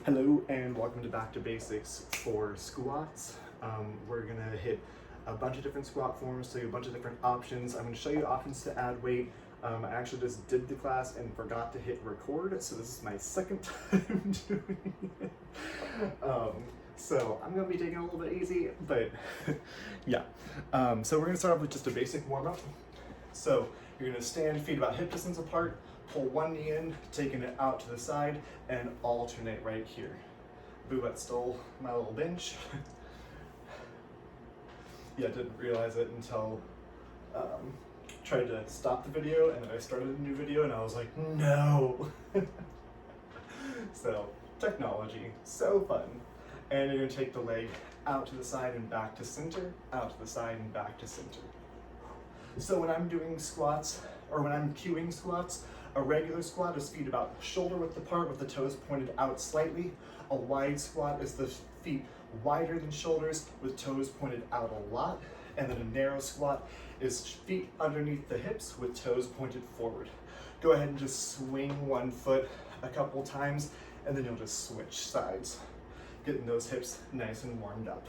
Hello and welcome to Back to Basics for squats. We're gonna hit a bunch of different squat forms, show you a bunch of different options. I'm gonna show you options to add weight. I actually just did the class and forgot to hit record, so this is my second time doing it. So I'm gonna be taking it a little bit easy, but yeah. So we're gonna start off with just a basic warm up. So you're gonna stand feet about hip distance apart, pull one knee in, taking it out to the side, and alternate right here. Boo, stole my little bench. Yeah, didn't realize it until tried to stop the video, and then I started a new video, and I was like, no. So technology, so fun. And you're gonna take the leg out to the side and back to center, out to the side and back to center. So when I'm doing squats, or when I'm cueing squats, a regular squat is feet about shoulder width apart with the toes pointed out slightly. A wide squat is the feet wider than shoulders with toes pointed out a lot. And then a narrow squat is feet underneath the hips with toes pointed forward. Go ahead and just swing one foot a couple times, and then you'll just switch sides, getting those hips nice and warmed up.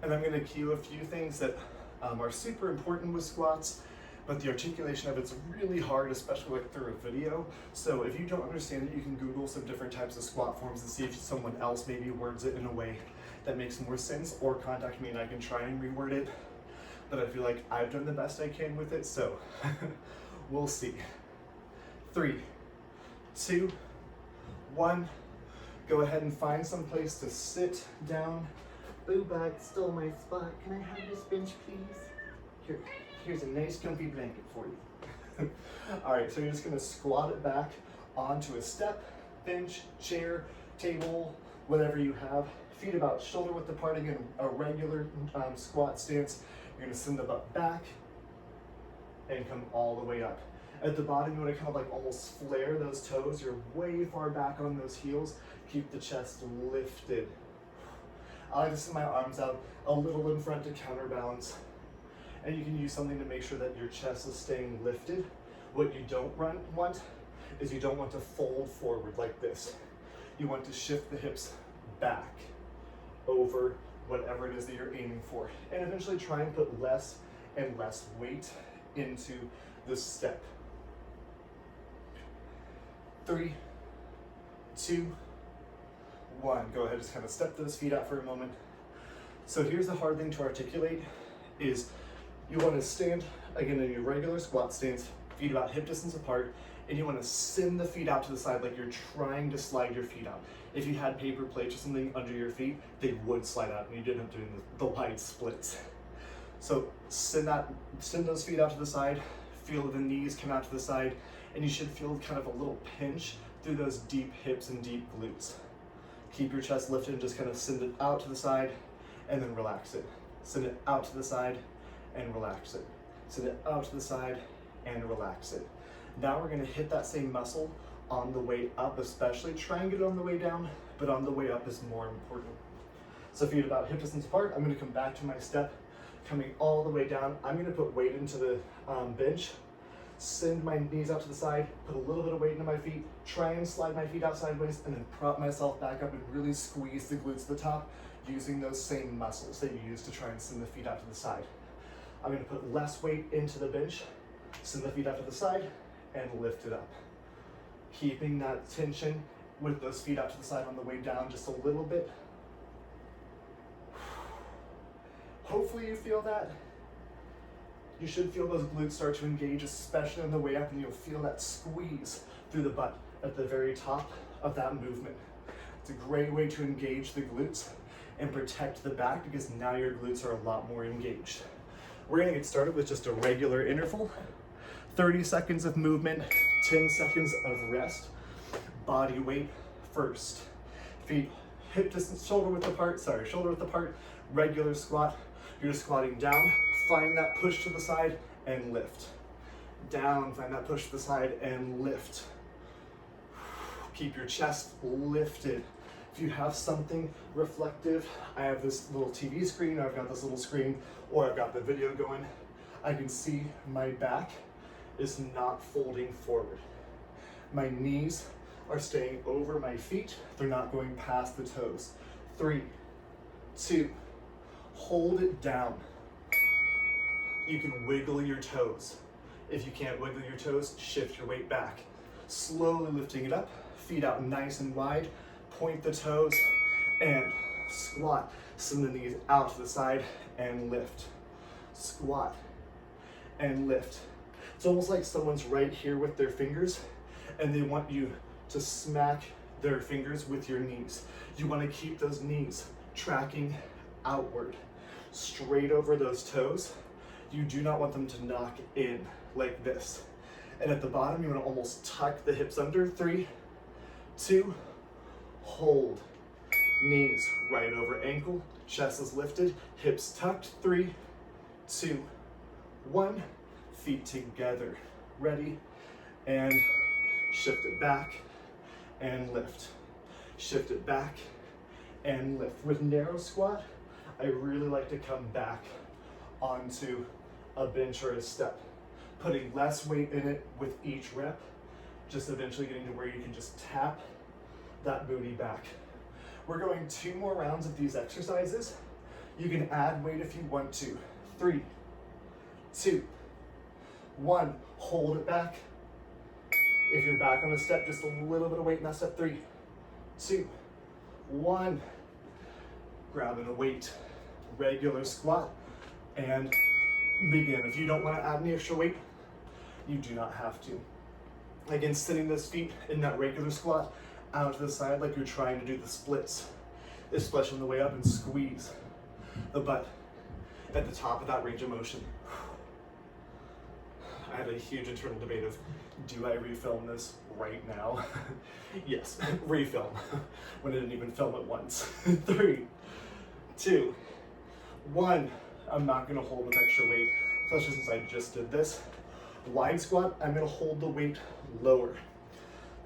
And I'm going to cue a few things that are super important with squats, but the articulation of it's really hard, especially like through a video. So if you don't understand it, you can Google some different types of squat forms and see if someone else maybe words it in a way that makes more sense, or contact me and I can try and reword it. But I feel like I've done the best I can with it, so we'll see. 3, 2, 1. Go ahead and find some place to sit down. Boo Bag stole my spot. Can I have this bench, please? Here's a nice comfy blanket for you. All right, so you're just gonna squat it back onto a step, bench, chair, table, whatever you have. Feet about shoulder width apart, again, a regular squat stance. You're gonna send the butt back and come all the way up. At the bottom, you wanna kind of like almost flare those toes. You're way far back on those heels. Keep the chest lifted. I like to send my arms out a little in front to counterbalance. And you can use something to make sure that your chest is staying lifted. What you don't want is you don't want to fold forward like this. You want to shift the hips back over whatever it is that you're aiming for. And eventually try and put less and less weight into the step. 3, 2, 1. Go ahead, just kind of step those feet out for a moment. So here's the hard thing to articulate is you want to stand, again, in your regular squat stance, feet about hip distance apart, and you want to send the feet out to the side like you're trying to slide your feet out. If you had paper plates or something under your feet, they would slide out and you didn't have to do the wide splits. So send those feet out to the side, feel the knees come out to the side, and you should feel kind of a little pinch through those deep hips and deep glutes. Keep your chest lifted and just kind of send it out to the side and then relax it. Send it out to the side and relax it. Send it out to the side and relax it. Now we're gonna hit that same muscle on the way up, especially. Try and get it on the way down, but on the way up is more important. So feet about hip distance apart. I'm gonna come back to my step, coming all the way down. I'm gonna put weight into the bench. Send my knees out to the side, put a little bit of weight into my feet, try and slide my feet out sideways, and then prop myself back up and really squeeze the glutes to the top using those same muscles that you use to try and send the feet out to the side. I'm gonna put less weight into the bench, send the feet out to the side, and lift it up. Keeping that tension with those feet out to the side on the way down just a little bit. Hopefully you feel that. You should feel those glutes start to engage, especially on the way up, and you'll feel that squeeze through the butt at the very top of that movement. It's a great way to engage the glutes and protect the back because now your glutes are a lot more engaged. We're gonna get started with just a regular interval. 30 seconds of movement, 10 seconds of rest. Body weight first. Feet hip distance, shoulder width apart, regular squat. You're just squatting down. Find that push to the side and lift. Down, find that push to the side and lift. Keep your chest lifted. If you have something reflective, I have this little TV screen, or I've got this little screen, or I've got the video going, I can see my back is not folding forward. My knees are staying over my feet. They're not going past the toes. 3, 2, hold it down. You can wiggle your toes. If you can't wiggle your toes, shift your weight back. Slowly lifting it up, feet out nice and wide, point the toes, and squat. Send the knees out to the side and lift. Squat and lift. It's almost like someone's right here with their fingers and they want you to smack their fingers with your knees. You want to keep those knees tracking outward, straight over those toes. You do not want them to knock in like this. And at the bottom, you want to almost tuck the hips under. 3, 2, hold. Knees right over ankle, chest is lifted, hips tucked. 3, 2, 1. Feet together. Ready? And shift it back and lift. Shift it back and lift. With narrow squat, I really like to come back onto a bench or a step, putting less weight in it with each rep, just eventually getting to where you can just tap that booty back. We're going 2 more rounds of these exercises. You can add weight if you want to. 3, 2, 1. Hold it back. If you're back on a step, just a little bit of weight in that step. 3, 2, 1. Grabbing a weight. Regular squat and begin. If you don't want to add any extra weight, you do not have to. Again, sitting those feet in that regular squat out to the side like you're trying to do the splits, especially on the way up, and squeeze the butt at the top of that range of motion. I had a huge internal debate of, do I refilm this right now? Yes, refilm, when I didn't even film it once. 3, 2, 1. I'm not gonna hold with extra weight, especially since I just did this. Wide squat, I'm gonna hold the weight lower.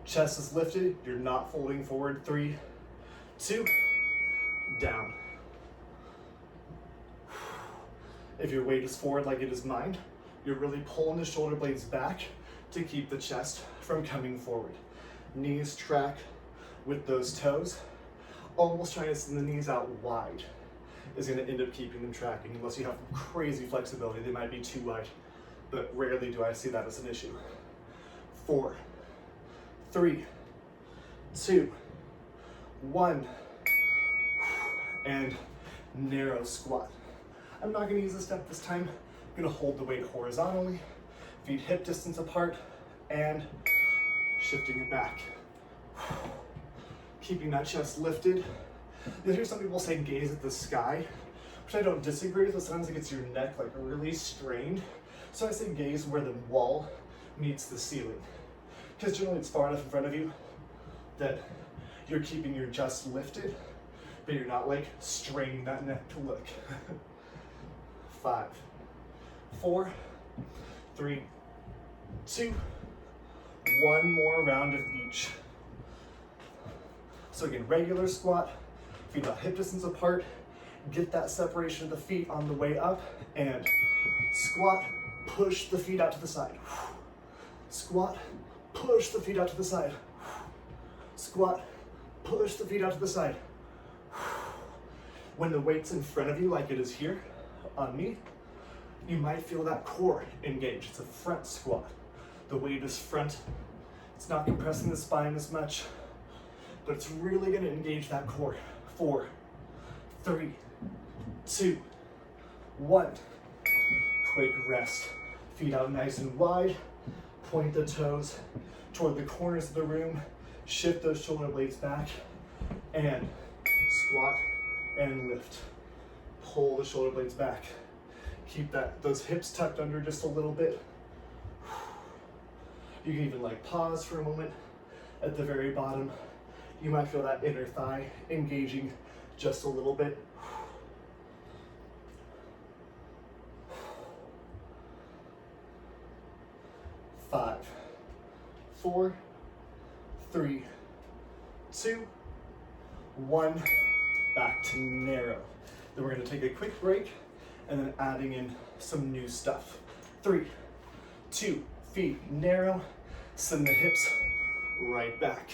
Chest is lifted, you're not folding forward. 3, 2, down. If your weight is forward like it is mine, you're really pulling the shoulder blades back to keep the chest from coming forward. Knees track with those toes. Almost trying to send the knees out wide is going to end up keeping them tracking. Unless you have crazy flexibility, they might be too wide, but rarely do I see that as an issue. 4, 3, 2, 1, and narrow squat. I'm not going to use a step this time. I'm going to hold the weight horizontally, feet hip distance apart, and shifting it back. Keeping that chest lifted. You'll hear some people say gaze at the sky, which I don't disagree with, but sometimes it gets your neck like really strained. So I say gaze where the wall meets the ceiling. Because generally it's far enough in front of you that you're keeping your chest lifted, but you're not like straining that neck to look. 5, 4, 3, 2, 1 more round of each. So again, regular squat, feet about hip distance apart, get that separation of the feet on the way up, and squat, push the feet out to the side. Squat, push the feet out to the side. Squat, push the feet out to the side. When the weight's in front of you like it is here on me, you might feel that core engage. It's a front squat. The weight is front. It's not compressing the spine as much, but it's really going to engage that core. 4, 3, 2, 1. Quick rest. Feet out nice and wide. Point the toes toward the corners of the room. Shift those shoulder blades back and squat and lift. Pull the shoulder blades back. Keep those hips tucked under just a little bit. You can even like pause for a moment at the very bottom. You might feel that inner thigh engaging just a little bit. 5, 4, 3, 2, 1. Back to narrow. Then we're going to take a quick break and then adding in some new stuff. 3, 2, feet narrow, send the hips right back.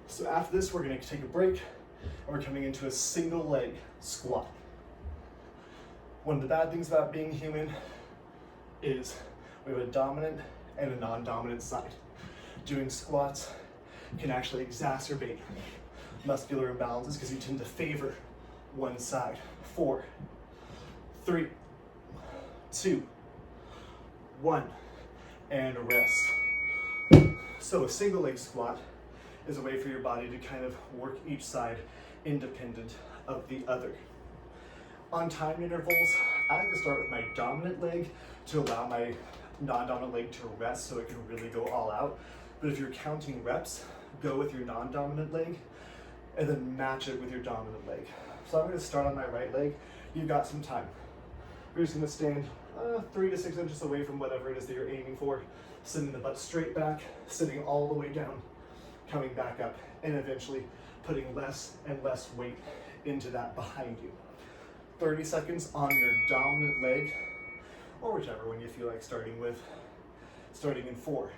So after this, we're gonna take a break, and we're coming into a single leg squat. One of the bad things about being human is we have a dominant and a non-dominant side. Doing squats can actually exacerbate muscular imbalances because you tend to favor one side. 4, 3, 2, 1, and rest. So a single leg squat is a way for your body to kind of work each side independent of the other. On time intervals, I like to start with my dominant leg to allow my non-dominant leg to rest so it can really go all out. But if you're counting reps, go with your non-dominant leg and then match it with your dominant leg. So I'm going to start on my right leg. You've got some time. We're just going to stand 3 to 6 inches away from whatever it is that you're aiming for, sending the butt straight back, sitting all the way down, coming back up, and eventually putting less and less weight into that behind you. 30 seconds on your dominant leg, or whichever one you feel like starting with. Starting in 4,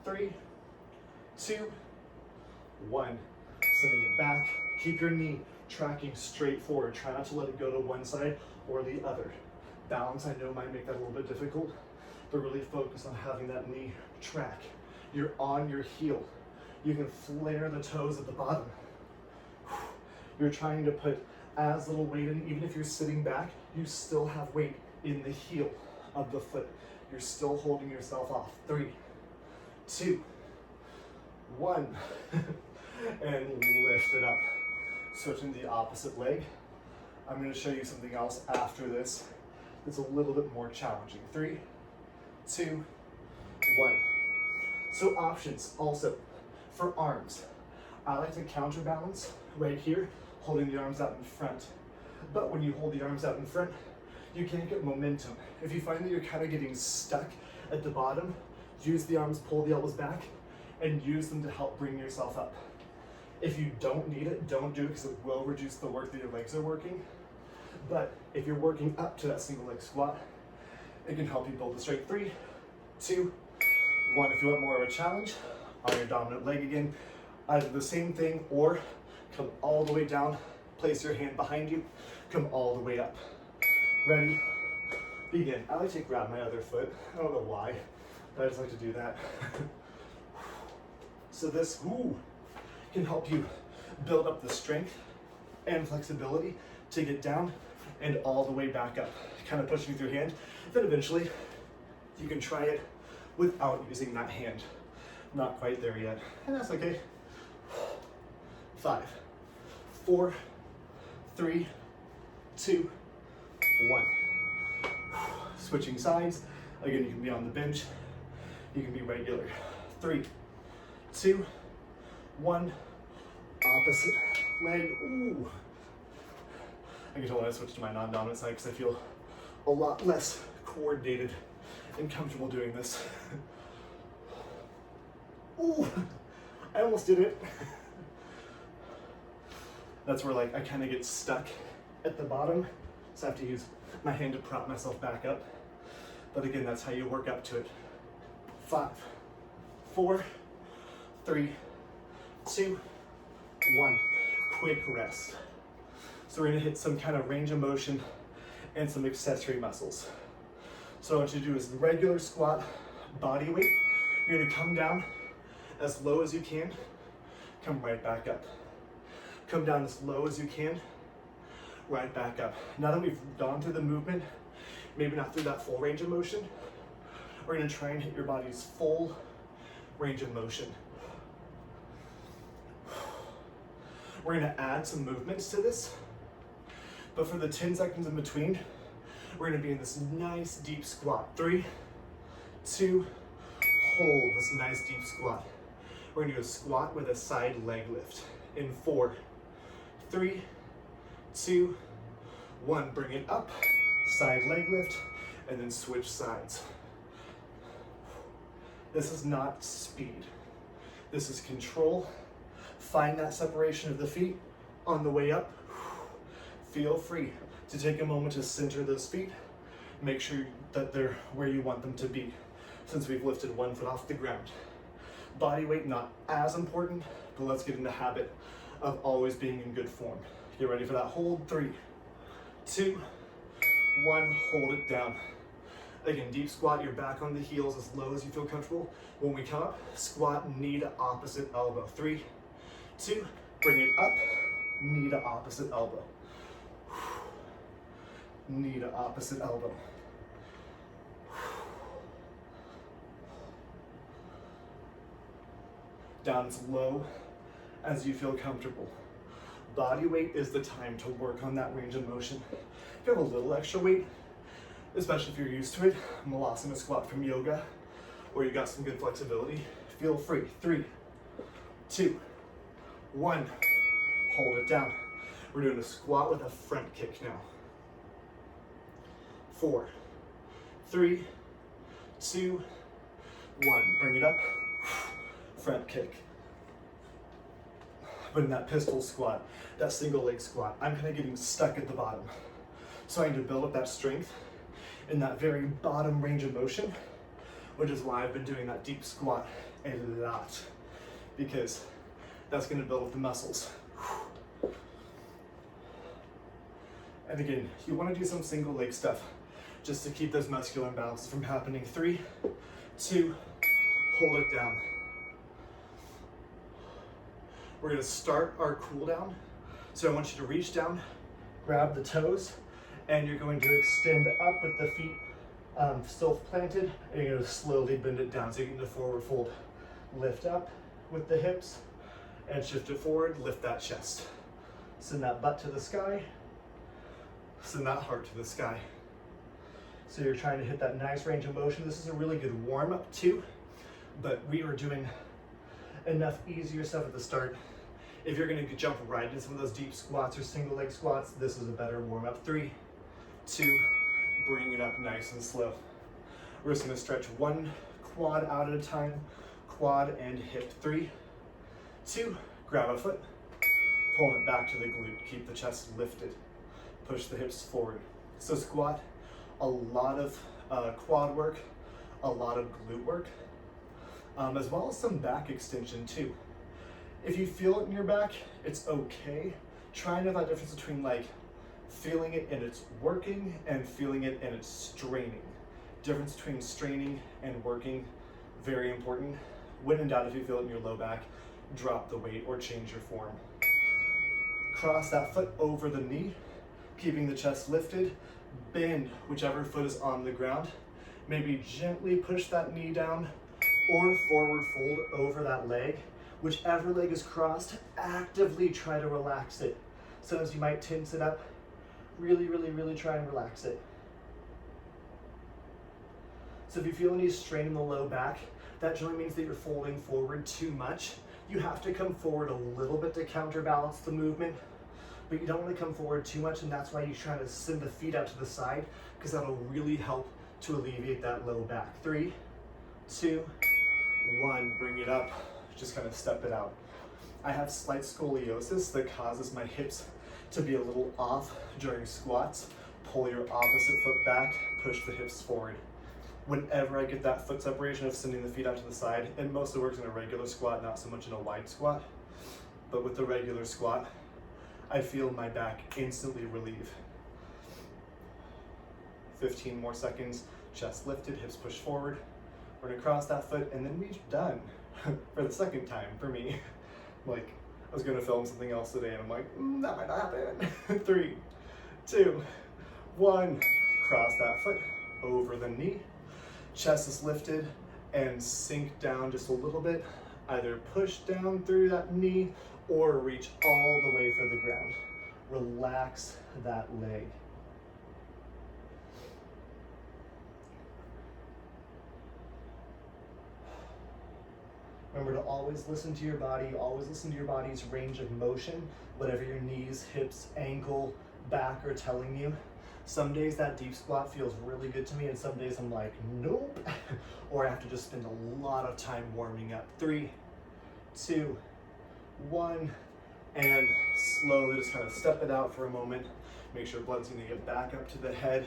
3, 2, 1. Sending it back. Keep your knee tracking straight forward. Try not to let it go to one side or the other. Balance, I know, might make that a little bit difficult, but really focus on having that knee track. You're on your heel. You can flare the toes at the bottom. You're trying to put as little weight in. Even if you're sitting back, you still have weight in the heel of the foot. You're still holding yourself off. 3, 2, 1. And lift it up. Switching to the opposite leg. I'm going to show you something else after this that's a little bit more challenging. 3, 2, 1. So options also for arms. I like to counterbalance right here, holding the arms out in front. But when you hold the arms out in front, you can't get momentum. If you find that you're kind of getting stuck at the bottom, use the arms, pull the elbows back, and use them to help bring yourself up. If you don't need it, don't do it because it will reduce the work that your legs are working. But if you're working up to that single leg squat, it can help you build the strength. 3, 2, 1. If you want more of a challenge, on your dominant leg again, either the same thing or come all the way down, place your hand behind you, come all the way up. Ready? Begin. I like to grab my other foot. I don't know why, but I just like to do that. So this can help you build up the strength and flexibility to get down and all the way back up, kind of pushing with your hand. Then eventually you can try it without using that hand. Not quite there yet, and that's okay. 5, 4, 3, 2, 1. Switching sides. Again, you can be on the bench. You can be regular. 3, 2, 1. Opposite leg. Ooh. I can tell when I switch to my non-dominant side because I feel a lot less coordinated and comfortable doing this. Ooh, I almost did it. That's where I kind of get stuck at the bottom, so I have to use my hand to prop myself back up. But again, that's how you work up to it. 5, 4, 3, 2, 1. Quick rest. So we're gonna hit some kind of range of motion and some accessory muscles. So what I want you to do is regular squat, body weight. You're gonna come down as low as you can, come right back up. Come down as low as you can, right back up. Now that we've gone through the movement, maybe not through that full range of motion, we're gonna try and hit your body's full range of motion. We're gonna add some movements to this, but for the 10 seconds in between, we're gonna be in this nice deep squat. 3, 2, hold this nice deep squat. We're gonna do a squat with a side leg lift. In 4, 3, 2, 1. Bring it up, side leg lift, and then switch sides. This is not speed. This is control. Find that separation of the feet on the way up. Feel free to take a moment to center those feet. Make sure that they're where you want them to be since we've lifted one foot off the ground. Body weight not as important, but let's get in the habit of always being in good form. Get ready for that hold. 3, 2, 1, hold it down. Again, deep squat, you're back on the heels as low as you feel comfortable. When we come up, squat knee to opposite elbow. 3, 2, bring it up, knee to opposite elbow. Knee to opposite elbow. Down as low as you feel comfortable. Body weight is the time to work on that range of motion. If you have a little extra weight, especially if you're used to it, Malasana squat from yoga, or you got some good flexibility, feel free. 3, 2, 1, hold it down. We're doing a squat with a front kick now. 4, 3, 2, 1, bring it up, front kick. But in that pistol squat, that single leg squat, I'm kind of getting stuck at the bottom. So I need to build up that strength in that very bottom range of motion, which is why I've been doing that deep squat a lot, because that's going to build up the muscles. And again, you want to do some single leg stuff just to keep those muscular imbalances from happening. 3, 2, hold it down. We're going to start our cool down. So I want you to reach down, grab the toes, and you're going to extend up with the feet still planted, and you're going to slowly bend it down. So you get into forward fold. Lift up with the hips and shift it forward, lift that chest. Send that butt to the sky, send that heart to the sky. So you're trying to hit that nice range of motion. This is a really good warm up too, but we are doing enough easier stuff at the start. If you're going to jump right into some of those deep squats or single leg squats, this is a better warm up. 3, 2, bring it up nice and slow. We're just going to stretch one quad out at a time, quad and hip. 3, 2, grab a foot, pull it back to the glute, keep the chest lifted, push the hips forward. So squat, a lot of quad work, a lot of glute work, as well as some back extension too. If you feel it in your back, it's okay. Try and know that difference between like feeling it and it's working and feeling it and it's straining. Difference between straining and working, very important. When in doubt, if you feel it in your low back, drop the weight or change your form. Cross that foot over the knee, keeping the chest lifted. Bend whichever foot is on the ground. Maybe gently push that knee down or forward fold over that leg. Whichever leg is crossed, actively try to relax it. Sometimes you might tense it up. Really, really, really try and relax it. So if you feel any strain in the low back, that generally means that you're folding forward too much. You have to come forward a little bit to counterbalance the movement, but you don't want to come forward too much, and that's why you try to send the feet out to the side, because that'll really help to alleviate that low back. 3, 2, 1, bring it up. Just kind of step it out. I have slight scoliosis that causes my hips to be a little off during squats. Pull your opposite foot back, push the hips forward. Whenever I get that foot separation of sending the feet out to the side, it mostly works in a regular squat, not so much in a wide squat, but with the regular squat, I feel my back instantly relieve. 15 more seconds, chest lifted, hips pushed forward. We're gonna cross that foot, and then we're done. For the second time for me. Like, I was gonna film something else today, and I'm like, that might not happen. 3, 2, 1. Cross that foot over the knee. Chest is lifted and sink down just a little bit. Either push down through that knee or reach all the way for the ground. Relax that leg. Remember to always listen to your body, always listen to your body's range of motion, whatever your knees, hips, ankle, back are telling you. Some days that deep squat feels really good to me, and some days I'm like, nope. Or I have to just spend a lot of time warming up. 3, 2, 1, and slowly just kind of step it out for a moment. Make sure blood's gonna get back up to the head.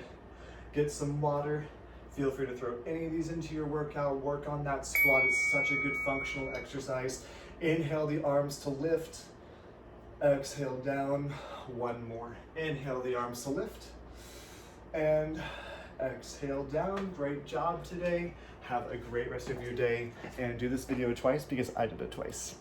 get some water. Feel free to throw any of these into your workout. Work on that squat. It's such a good functional exercise. Inhale the arms to lift. Exhale down. One more. Inhale the arms to lift. And exhale down. Great job today. Have a great rest of your day. And do this video twice because I did it twice.